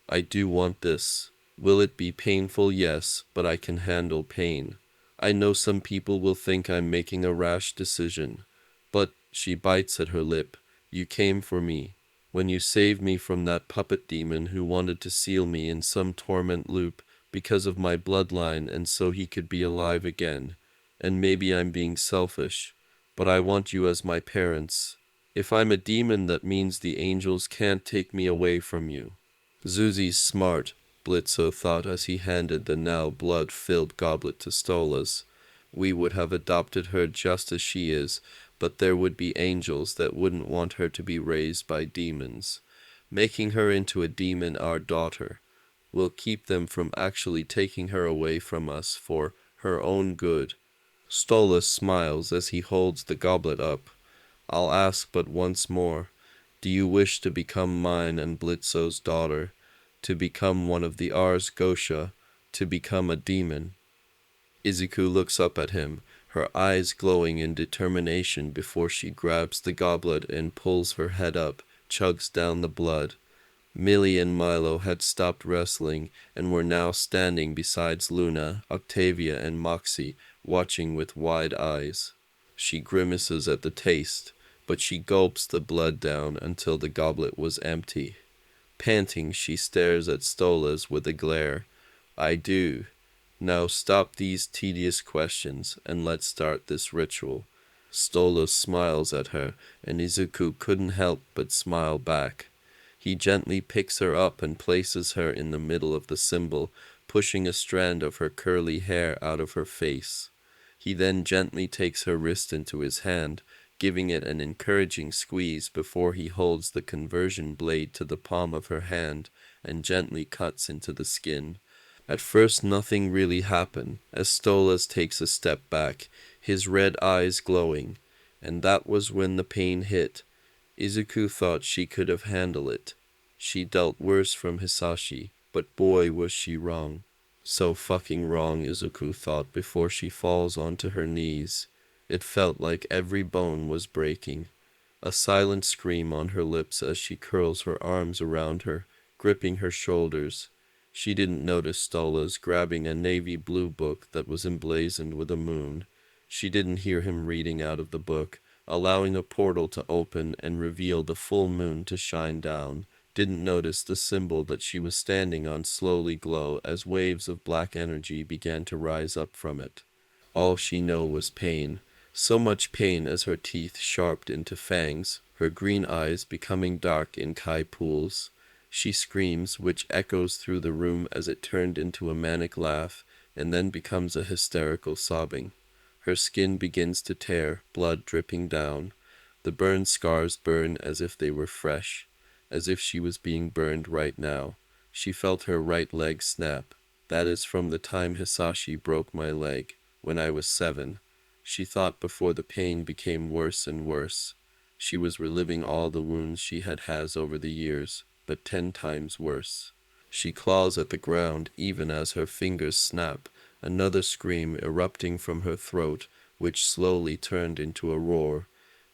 I do want this. Will it be painful? Yes, but I can handle pain. I know some people will think I'm making a rash decision, but she bites at her lip. You came for me. When you saved me from that puppet demon who wanted to seal me in some torment loop because of my bloodline and so he could be alive again. And maybe I'm being selfish, but I want you as my parents. If I'm a demon, that means the angels can't take me away from you. Zuzi's smart, Blitzo thought as he handed the now blood-filled goblet to Stolas. We would have adopted her just as she is, but there would be angels that wouldn't want her to be raised by demons. Making her into a demon, our daughter, will keep them from actually taking her away from us for her own good. Stolas smiles as he holds the goblet up. I'll ask but once more. Do you wish to become mine and Blitzo's daughter? To become one of the Ars Gosha? To become a demon? Izuku looks up at him, her eyes glowing in determination before she grabs the goblet and pulls her head up, chugs down the blood. Millie and Milo had stopped wrestling and were now standing beside Luna, Octavia, and Moxie, watching with wide eyes. She grimaces at the taste, but she gulps the blood down until the goblet was empty. Panting, she stares at Stolas with a glare. I do. Now stop these tedious questions, and let's start this ritual. Stolas smiles at her, and Izuku couldn't help but smile back. He gently picks her up and places her in the middle of the symbol, pushing a strand of her curly hair out of her face. He then gently takes her wrist into his hand, giving it an encouraging squeeze before he holds the conversion blade to the palm of her hand and gently cuts into the skin. At first nothing really happened, as Stolas takes a step back, his red eyes glowing, and that was when the pain hit. Izuku thought she could have handled it. She dealt worse from Hisashi, but boy was she wrong. So fucking wrong, Izuku thought before she falls onto her knees. It felt like every bone was breaking. A silent scream on her lips as she curls her arms around her, gripping her shoulders. She didn't notice Stolas grabbing a navy blue book that was emblazoned with a moon. She didn't hear him reading out of the book, allowing a portal to open and reveal the full moon to shine down. Didn't notice the symbol that she was standing on slowly glow as waves of black energy began to rise up from it. All she knew was pain. So much pain as her teeth sharpened into fangs, her green eyes becoming dark in Kai pools. She screams, which echoes through the room as it turned into a manic laugh, and then becomes a hysterical sobbing. Her skin begins to tear, blood dripping down. The burn scars burn as if they were fresh, as if she was being burned right now. She felt her right leg snap. That is from the time Hisashi broke my leg, when I was 7. She thought before the pain became worse and worse. She was reliving all the wounds she had over the years, but 10 times worse. She claws at the ground even as her fingers snap, another scream erupting from her throat, which slowly turned into a roar.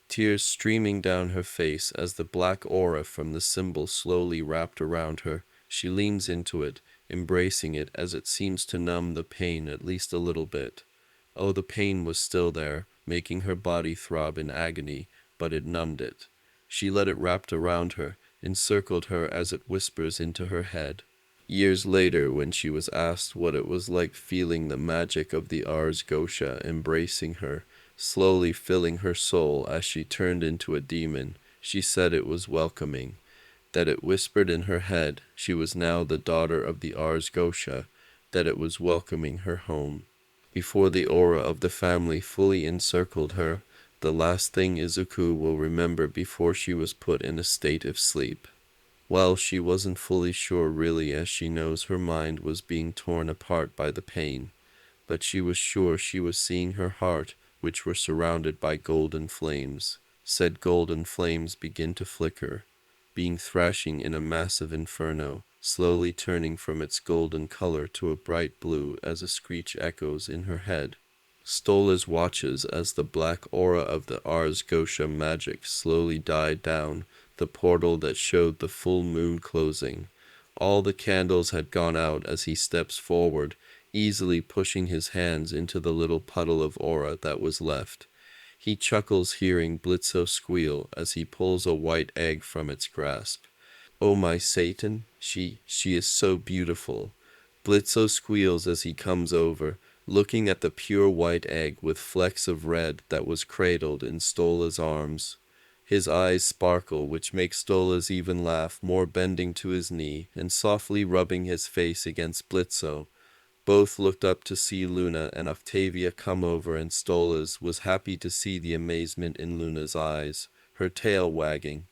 Tears streaming down her face as the black aura from the symbol slowly wrapped around her. She leans into it, embracing it as it seems to numb the pain at least a little bit. Oh, the pain was still there, making her body throb in agony, but it numbed it. She let it wrap around her, encircled her as it whispers into her head. Years later, when she was asked what it was like feeling the magic of the Ars Gosha embracing her, slowly filling her soul as she turned into a demon, she said it was welcoming, that it whispered in her head she was now the daughter of the Ars Gosha, that it was welcoming her home. Before the aura of the family fully encircled her, the last thing Izuku will remember before she was put in a state of sleep. Well, she wasn't fully sure really, as she knows her mind was being torn apart by the pain, but she was sure she was seeing her heart, which were surrounded by golden flames. Said golden flames begin to flicker, being thrashing in a massive inferno, slowly turning from its golden color to a bright blue as a screech echoes in her head. Stolas watches as the black aura of the Ars Gotia magic slowly died down, the portal that showed the full moon closing. All the candles had gone out as he steps forward, easily pushing his hands into the little puddle of aura that was left. He chuckles hearing Blitzo squeal as he pulls a white egg from its grasp. Oh my Satan, she is so beautiful. Blitzo squeals as he comes over, looking at the pure white egg with flecks of red that was cradled in Stola's arms. His eyes sparkle, which makes Stola's even laugh more, bending to his knee and softly rubbing his face against Blitzo. Both looked up to see Luna, and Octavia come over, and Stolas was happy to see the amazement in Luna's eyes, her tail wagging.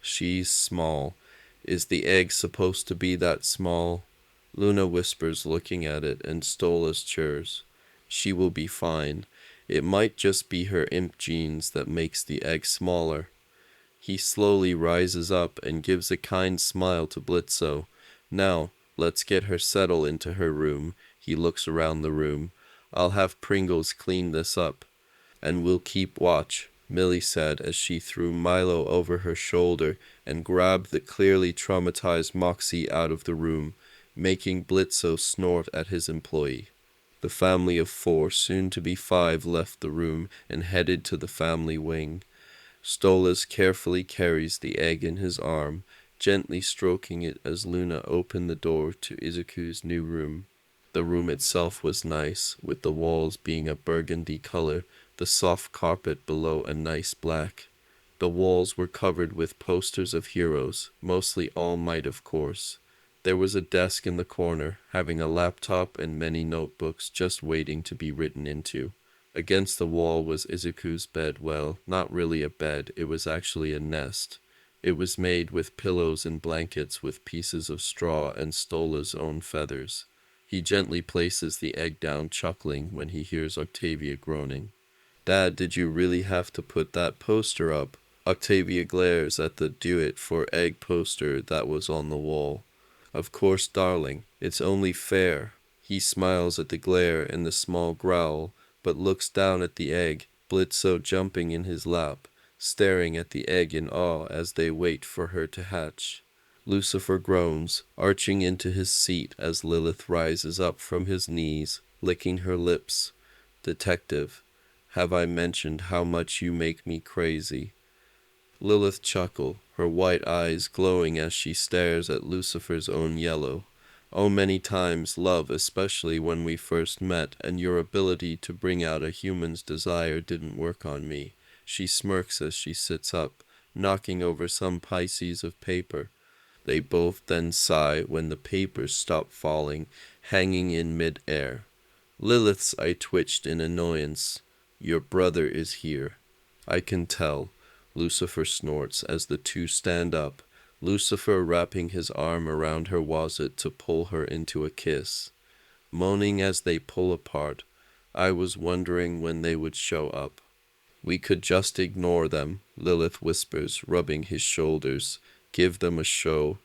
She's small. Is the egg supposed to be that small? Luna whispers, looking at it, and Stolas churs. She will be fine. It might just be her imp genes that makes the egg smaller. He slowly rises up and gives a kind smile to Blitzo. Now, let's get her settled into her room. He looks around the room. I'll have Pringles clean this up. And we'll keep watch, Millie said as she threw Milo over her shoulder and grabbed the clearly traumatized Moxie out of the room, making Blitzo snort at his employee. The family of 4, soon to be 5, left the room and headed to the family wing. Stolas carefully carries the egg in his arm, gently stroking it as Luna opened the door to Izuku's new room. The room itself was nice, with the walls being a burgundy color, the soft carpet below a nice black. The walls were covered with posters of heroes, mostly All Might of course. There was a desk in the corner, having a laptop and many notebooks just waiting to be written into. Against the wall was Izuku's bed. Well, not really a bed, it was actually a nest. It was made with pillows and blankets with pieces of straw and Stola's own feathers. He gently places the egg down, chuckling when he hears Octavia groaning. Dad, did you really have to put that poster up? Octavia glares at the "Do It for Egg" poster that was on the wall. Of course, darling, it's only fair. He smiles at the glare and the small growl, but looks down at the egg, Blitzo jumping in his lap, staring at the egg in awe as they wait for her to hatch. Lucifer groans, arching into his seat as Lilith rises up from his knees, licking her lips. Detective, have I mentioned how much you make me crazy? Lilith chuckles, her white eyes glowing as she stares at Lucifer's own yellow. Oh, many times, love, especially when we first met, and your ability to bring out a human's desire didn't work on me. She smirks as she sits up, knocking over some pieces of paper. They both then sigh when the papers stop falling, hanging in mid-air. Lilith's eye twitched in annoyance. Your brother is here. I can tell. Lucifer snorts as the two stand up, Lucifer wrapping his arm around her waset to pull her into a kiss. Moaning as they pull apart, I was wondering when they would show up. We could just ignore them, Lilith whispers, rubbing his shoulders. Give them a show.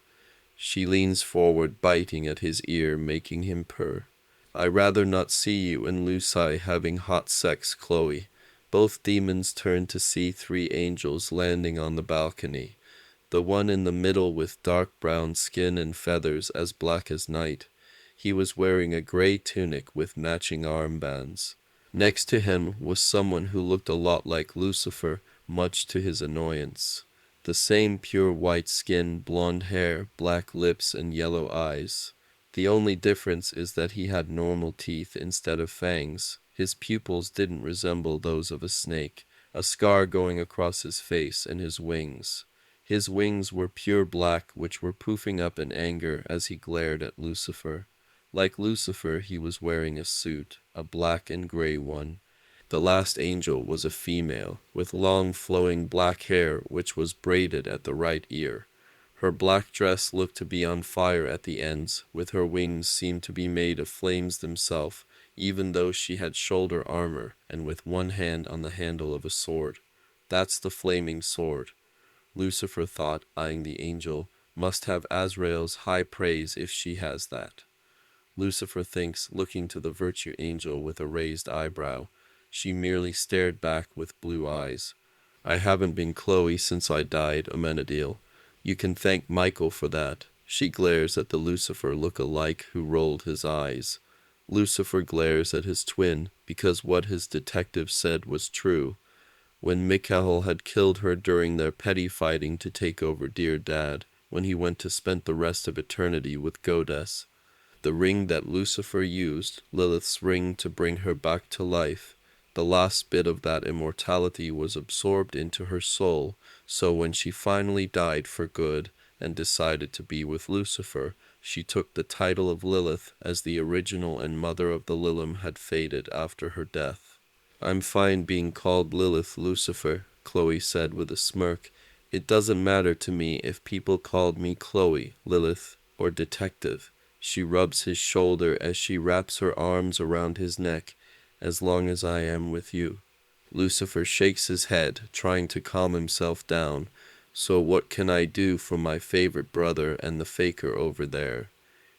She leans forward, biting at his ear, making him purr. I rather not see you and Lucy having hot sex, Chloe. Both demons turn to see 3 angels landing on the balcony. The one in the middle with dark brown skin and feathers as black as night. He was wearing a gray tunic with matching armbands. Next to him was someone who looked a lot like Lucifer, much to his annoyance. The same pure white skin, blonde hair, black lips, and yellow eyes. The only difference is that he had normal teeth instead of fangs. His pupils didn't resemble those of a snake, a scar going across his face and his wings. His wings were pure black, which were poofing up in anger as he glared at Lucifer. Like Lucifer, he was wearing a suit, a black and gray one. The last angel was a female, with long flowing black hair which was braided at the right ear. Her black dress looked to be on fire at the ends, with her wings seemed to be made of flames themselves, even though she had shoulder armor, and with one hand on the handle of a sword. That's the flaming sword, Lucifer thought, eyeing the angel. Must have Azrael's high praise if she has that. Lucifer thinks, looking to the virtue angel with a raised eyebrow. She merely stared back with blue eyes. I haven't been Chloe since I died, Amenadiel. You can thank Michael for that. She glares at the Lucifer look-alike who rolled his eyes. Lucifer glares at his twin, because what his detective said was true. When Mikhail had killed her during their petty fighting to take over Dear Dad, when he went to spend the rest of eternity with Goddess. The ring that Lucifer used, Lilith's ring to bring her back to life, the last bit of that immortality was absorbed into her soul, so when she finally died for good and decided to be with Lucifer, she took the title of Lilith as the original and mother of the Lilim had faded after her death. I'm fine being called Lilith Lucifer, Chloe said with a smirk. It doesn't matter to me if people called me Chloe, Lilith, or Detective. She rubs his shoulder as she wraps her arms around his neck. As long as I am with you. Lucifer shakes his head, trying to calm himself down. So what can I do for my favorite brother and the faker over there?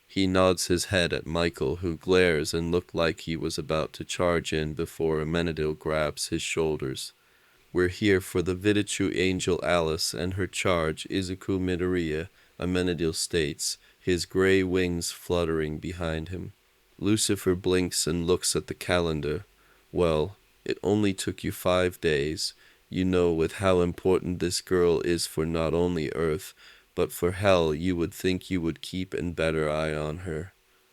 He nods his head at Michael, who glares and looked like he was about to charge in before Amenadiel grabs his shoulders. We're here for the Vidichu angel Alice and her charge, Izuku Midoriya, Amenadiel states, his gray wings fluttering behind him. Lucifer blinks and looks at the calendar. Well, it only took you 5 days. You know, with how important this girl is for not only Earth, but for hell, you would think you would keep a better eye on her.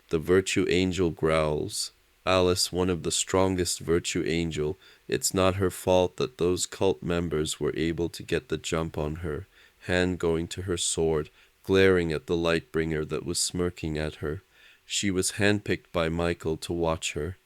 The virtue angel growls. Alice, one of the strongest virtue angel, it's not her fault that those cult members were able to get the jump on her, hand going to her sword, glaring at the Lightbringer that was smirking at her. She was handpicked by Michael to watch her.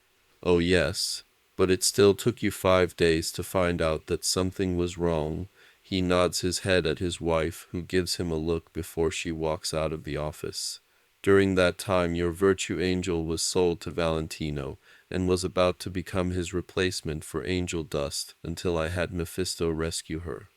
Oh yes, but it still took you 5 days to find out that something was wrong. He nods his head at his wife, who gives him a look before she walks out of the office. During that time, your virtue angel was sold to Valentino, and was about to become his replacement for Angel Dust until I had Mephisto rescue her.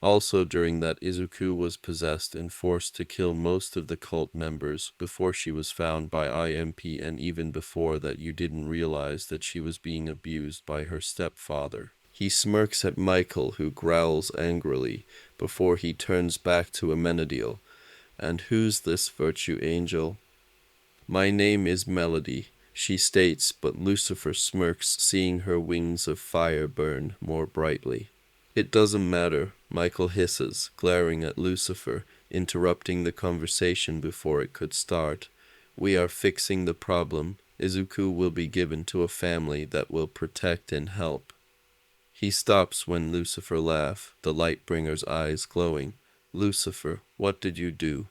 Also during that, Izuku was possessed and forced to kill most of the cult members before she was found by IMP, and even before that you didn't realize that she was being abused by her stepfather. He smirks at Michael, who growls angrily before he turns back to Amenadiel. And who's this virtue angel? My name is Melody, she states, but Lucifer smirks, seeing her wings of fire burn more brightly. It doesn't matter, Michael hisses, glaring at Lucifer, interrupting the conversation before it could start. We are fixing the problem. Izuku will be given to a family that will protect and help. He stops when Lucifer laughs, the Lightbringer's eyes glowing. Lucifer, what did you do?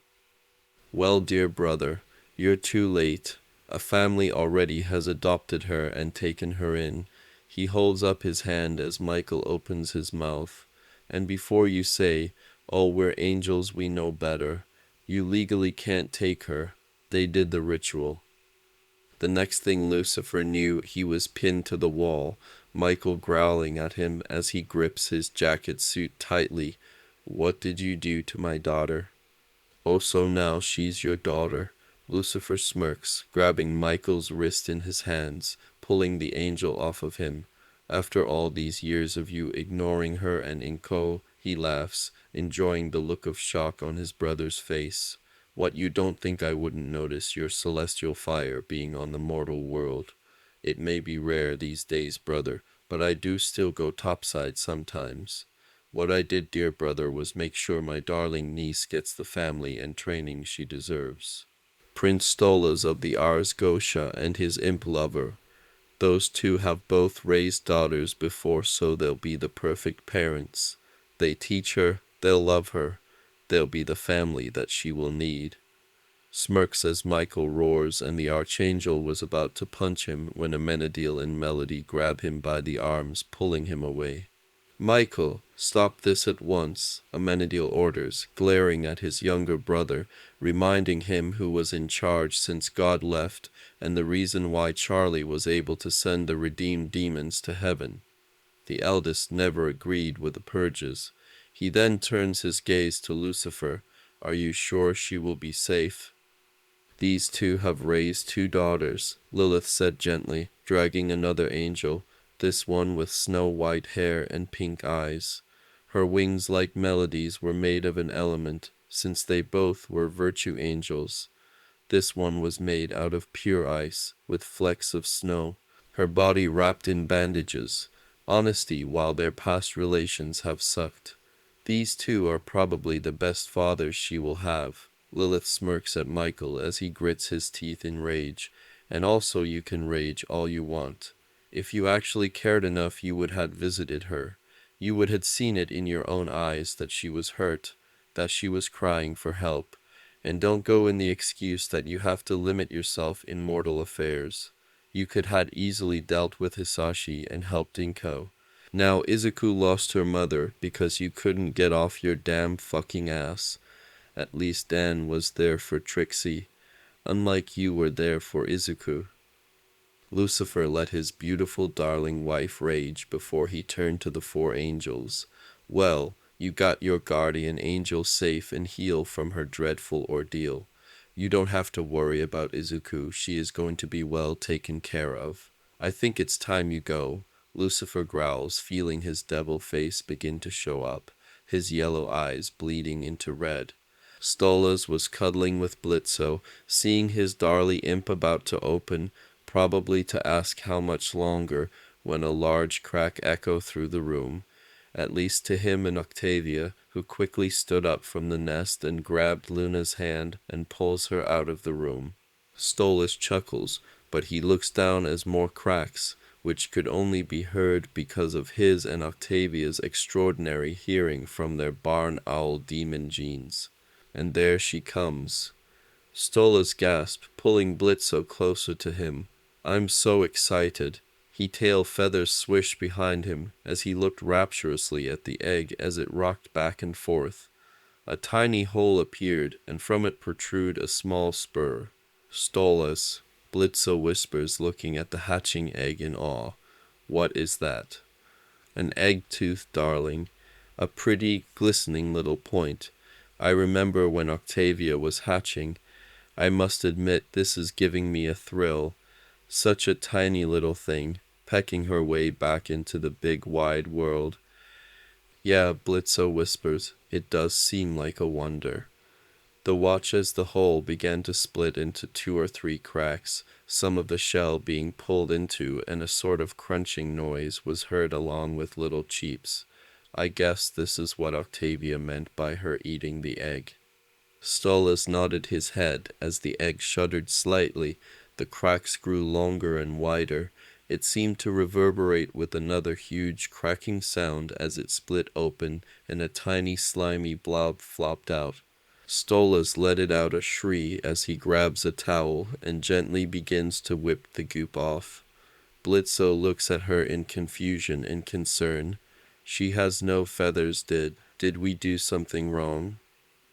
Well, dear brother, you're too late. A family already has adopted her and taken her in. He holds up his hand as Michael opens his mouth. And before you say, oh, we're angels, we know better, you legally can't take her. They did the ritual. The next thing Lucifer knew, he was pinned to the wall, Michael growling at him as he grips his jacket suit tightly. What did you do to my daughter? Oh, so now she's your daughter. Lucifer smirks, grabbing Michael's wrist in his hands, pulling the angel off of him. After all these years of you ignoring her and Inko, he laughs, enjoying the look of shock on his brother's face. What, you don't think I wouldn't notice your celestial fire being on the mortal world? It may be rare these days, brother, but I do still go topside sometimes. What I did, dear brother, was make sure my darling niece gets the family and training she deserves. Prince Stolas of the Ars Gotia and his imp lover. Those two have both raised daughters before, so they'll be the perfect parents. They teach her, they'll love her, they'll be the family that she will need. Smirks as Michael roars, and the Archangel was about to punch him when Amenadiel and Melody grab him by the arms, pulling him away. Michael, stop this at once, Amenadiel orders, glaring at his younger brother, reminding him who was in charge since God left and the reason why Charlie was able to send the redeemed demons to heaven. The eldest never agreed with the purges. He then turns his gaze to Lucifer. Are you sure she will be safe? These two have raised 2 daughters, Lilith said gently, dragging another angel, this one with snow-white hair and pink eyes. Her wings like melodies were made of an element, since they both were virtue angels. This one was made out of pure ice, with flecks of snow, her body wrapped in bandages. Honesty while their past relations have sucked. These two are probably the best fathers she will have. Lilith smirks at Michael as he grits his teeth in rage. And also you can rage all you want. If you actually cared enough, you would have visited her. You would have seen it in your own eyes that she was hurt, that she was crying for help. And don't go in the excuse that you have to limit yourself in mortal affairs. You could have easily dealt with Hisashi and helped Inko. Now Izuku lost her mother because you couldn't get off your damn fucking ass. At least Dan was there for Trixie, unlike you were there for Izuku. Lucifer let his beautiful darling wife rage before he turned to the 4 angels. Well, you got your guardian angel safe and healed from her dreadful ordeal. You don't have to worry about Izuku, she is going to be well taken care of. I think it's time you go, Lucifer growls, feeling his devil face begin to show up, his yellow eyes bleeding into red. Stolas was cuddling with Blitzo, seeing his darling imp about to open, probably to ask how much longer, when a large crack echoed through the room, at least to him and Octavia, who quickly stood up from the nest and grabbed Luna's hand and pulls her out of the room. Stolas chuckles, but he looks down as more cracks, which could only be heard because of his and Octavia's extraordinary hearing from their barn owl demon genes. And there she comes. Stolas gasped, pulling Blitzo closer to him. I'm so excited. His tail feathers swished behind him as he looked rapturously at the egg as it rocked back and forth. A tiny hole appeared, and from it protruded a small spur. Stolas, Blitzo whispers, looking at the hatching egg in awe. What is that? An egg-toothed darling, a pretty, glistening little point. I remember when Octavia was hatching. I must admit this is giving me a thrill. Such a tiny little thing, pecking her way back into the big wide world. Yeah, Blitzo whispers, it does seem like a wonder. The watch as the hole began to split into 2 or 3 cracks, some of the shell being pulled into, and a sort of crunching noise was heard along with little cheeps. I guess this is what Octavia meant by her eating the egg. Stolas nodded his head as the egg shuddered slightly. The cracks grew longer and wider. It seemed to reverberate with another huge cracking sound as it split open and a tiny slimy blob flopped out. Stolas let it out a shriek as he grabs a towel and gently begins to whip the goop off. Blitzo looks at her in confusion and concern. She has no feathers, did we do something wrong?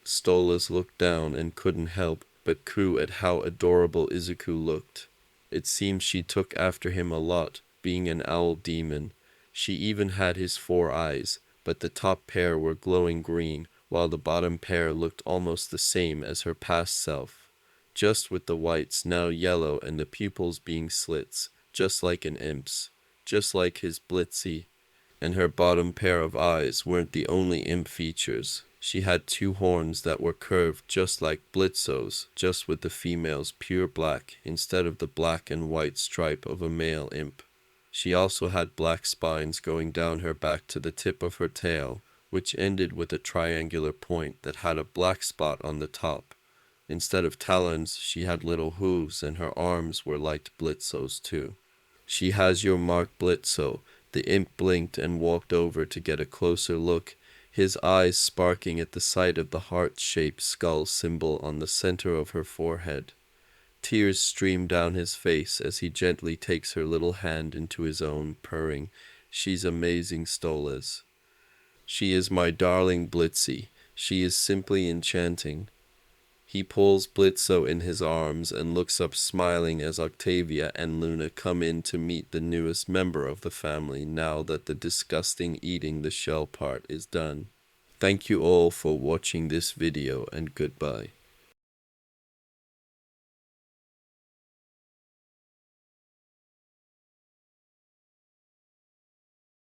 Stolas looked down and couldn't help but coo at how adorable Izuku looked. It seemed she took after him a lot, being an owl demon. She even had his 4 eyes, but the top pair were glowing green, while the bottom pair looked almost the same as her past self, just with the whites now yellow and the pupils being slits, just like an imp's, just like his Blitzy. And her bottom pair of eyes weren't the only imp features. She had 2 horns that were curved just like Blitzo's, just with the female's pure black instead of the black and white stripe of a male imp. She also had black spines going down her back to the tip of her tail, which ended with a triangular point that had a black spot on the top. Instead of talons, she had little hooves, and her arms were like Blitzo's too. She has your mark, Blitzo. The imp blinked and walked over to get a closer look, his eyes sparking at the sight of the heart-shaped skull symbol on the center of her forehead. Tears stream down his face as he gently takes her little hand into his own, purring, "She's amazing, Stolas." She is my darling Blitzy. She is simply enchanting. He pulls Blitzo in his arms and looks up smiling as Octavia and Luna come in to meet the newest member of the family now that the disgusting eating the shell part is done. Thank you all for watching this video and goodbye.